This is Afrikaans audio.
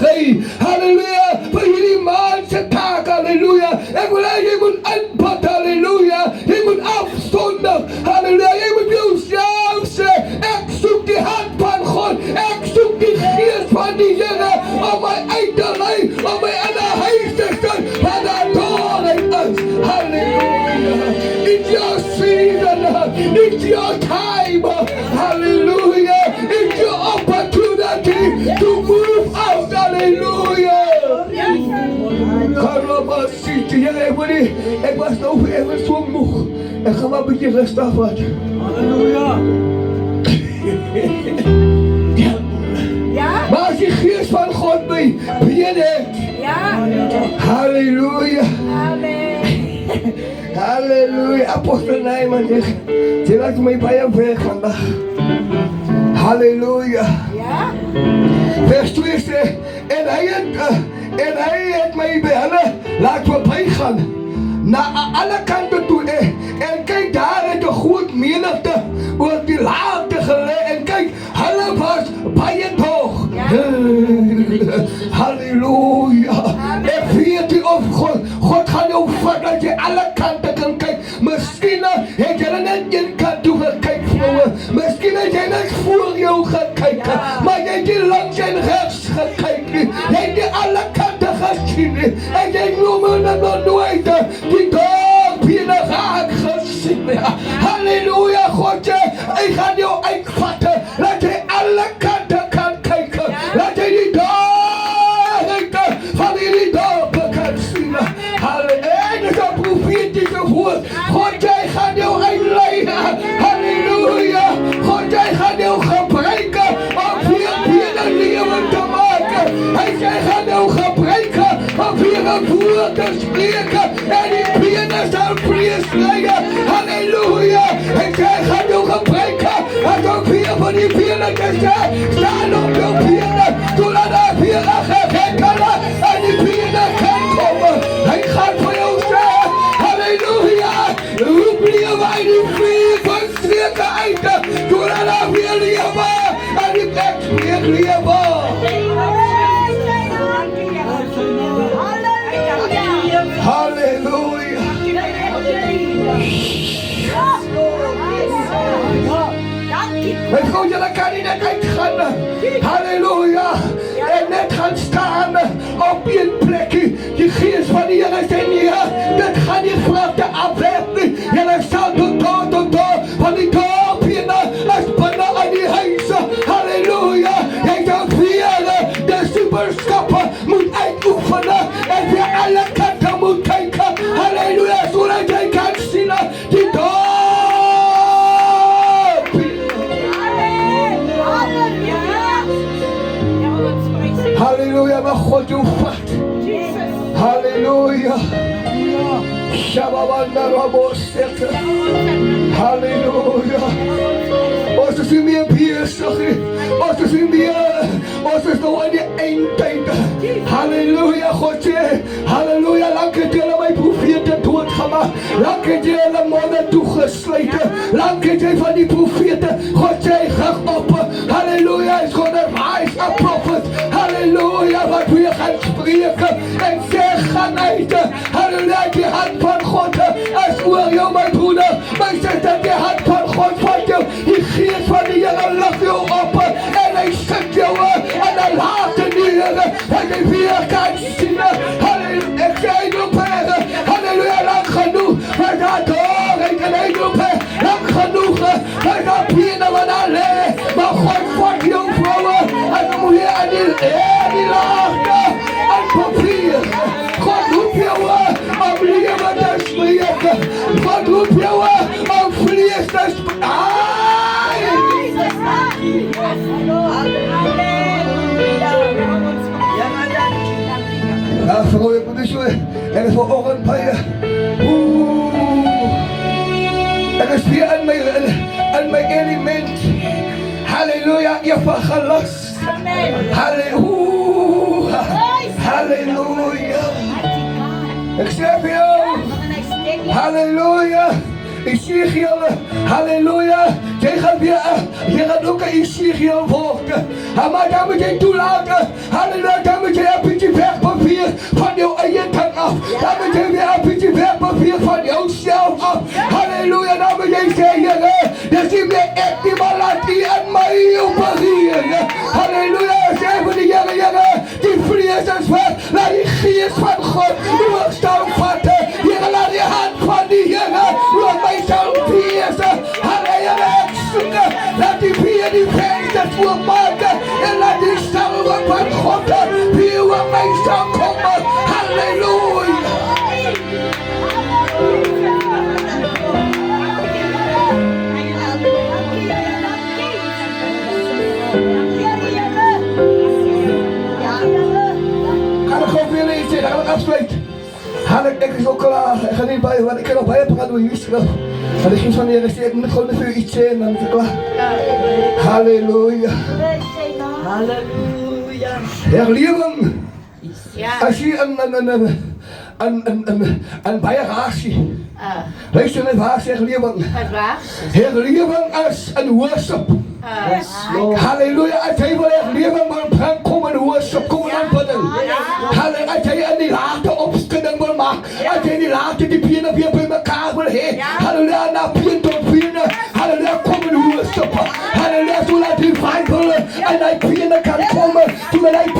gee. Halleluja. Vir hierdie man se taak. Halleluja. Ek wil hê jy moet inpad. Halleluja. Jy moet afsonder. Halleluja. Jy moet jouself sê, ek soek die hand van God. Ek soek die gees van die Here om my uit te lei, om my in 'n huis te sit waar daar doorheid is. Halleluja. It's your season. It's your time. Hallelujah. It's your opportunity to move out. Hallelujah. Karabasiti. Ek was nou even so moeg. Ek gaan maar 'n bietjie rustig vat. Halleluja. Maar as die gees van God by het. Halleluja. Halleluja. Apostel Neyman jy laat my baie weg vandag. Halleluja. Vers 2 sê, en hy het my by hulle laat verby gaan na alle kante toe en kyk daar het 'n groot menigte oor die laagte gelê en kyk hulle was baie hoog. Halleluja. Ek weet nie of God gaan jou vat dat jy alle kante kan kyk. Miskien het jy net een kant toe gekyk, vroue. Miskien het jy net voor jou gekyk, maar jy het nie langs en regs gekyk nie. Jy het nie alle kante gesien nie. En jy noem het nog nooit die dorpene raak gesien nie. Halleluja, God sê, ek gaan jou uitvat, laat jy alle kante kan kyk, laat jy die dorpene van die dorp kan sien. Halleluja, dit is 'n profetiese woord. God sê, ek gaan jou uitlei. Halleluja, God sê, ek gaan jou gebruik om weer lewe te maak. Hy sê, ek gaan jou gebruik om weer 'n woord te spreek en die bene sal vlees kry. Halleluja, hy sê, ek gaan jou gebruik as ook weer van die bene te sê, staan op jou bene, totdat daar weer 'n gerekkel en die bene kan kom. Hy gaan vir jou sê, halleluja, roep lewe uit die vuur van streke uit, totdat daar weer lewe en die plek weer lewe. Halleluja. My vrou, julle kan nie net uitgaan. Halleluja. En net gaan staan op een plekje. Die gees van die Here sê nie, dit gaan nie vrugte afwerp nie. Julle sal tot door van die dorpene as binne in die huise. Halleluja. Jy sal weer die superskappe moet uitoefen en weer alle kante moet kyk. Halleluja, sodat jy kan sien die dorp. Halleluja, maar God jou vat. Halleluja. Shababanda Rabostek. Halleluja. Ons is nie meer besig. Ons is nou in die eindtyd. Halleluja, God sê. Halleluja, lank het julle my profete doodgemaak. Lank het jy hulle monde toegesluit. Lank het jy van die profete. God sê, rig op. Halleluja, is God een rise a prophet. Halleluja, wat we gaan spreken en sê, gaan uit. Halleluja, die hand van God is oor jou, my broeder. My sister, die hand van God vat jou. Die geest van die Here lig jou op en hy sit jou en hy laat in die Here en hy weer kan sien. Halleluja, ek sê jou Here. Halleluja, lang genoeg. Hy gaat door, ek kan hy jou lang genoeg. Hy gaat pene wat daar lee. Maar God vat jou vrouwe en dan moet jy aan die laagte en papier. God roep jou om lewe te spreken. God roep jou om vlees te spreken. Ja, vrouw, ik moet dus en is vanochtend bij je. En is weer in mijn element. Halleluja, je van gelast. Halleluja. Halleluja. Ik zeg jou. Halleluja. Ezekiel, halleluja. Jij gaat ook een Ezekiel volgen. Maar dan moet je toelaten. Halleluja, dan moet je Jezus werd, laat die geest van God doorstaan, Vader. Heer, laat die hand van die Heer door mij zal wezen. Halleluja, ek soeke, laat die Heer die vensters voormaken en laat die salwe van God hier op mij zal komen. Halleluja. Dan gaan we afsluiten. Ik is ook klaar. Ik ga niet bij, want ik kan nog bij praten door je schrift. Maar ik ging van de Heer, ik moet gewoon even iets zeggen, dan is het klaar. Halleluja. Halleluja. Heer, lieve, als je een bijeratie. Luister naar waar, zeg lieve. Heer, lieve, als een worship. Halleluja, als hij wil echt leven, maar kom en worship, kom en aanbidden. Halleluja, als hij in die laagte opschudding wil maken, als hij in die laagte die pinnen weer bij elkaar wil heen. Halleluja, naar pien tot pinnen. Halleluja, kom en worship. Halleluja, zodat die vijf willen en hij pinnen kan komen, zodat hij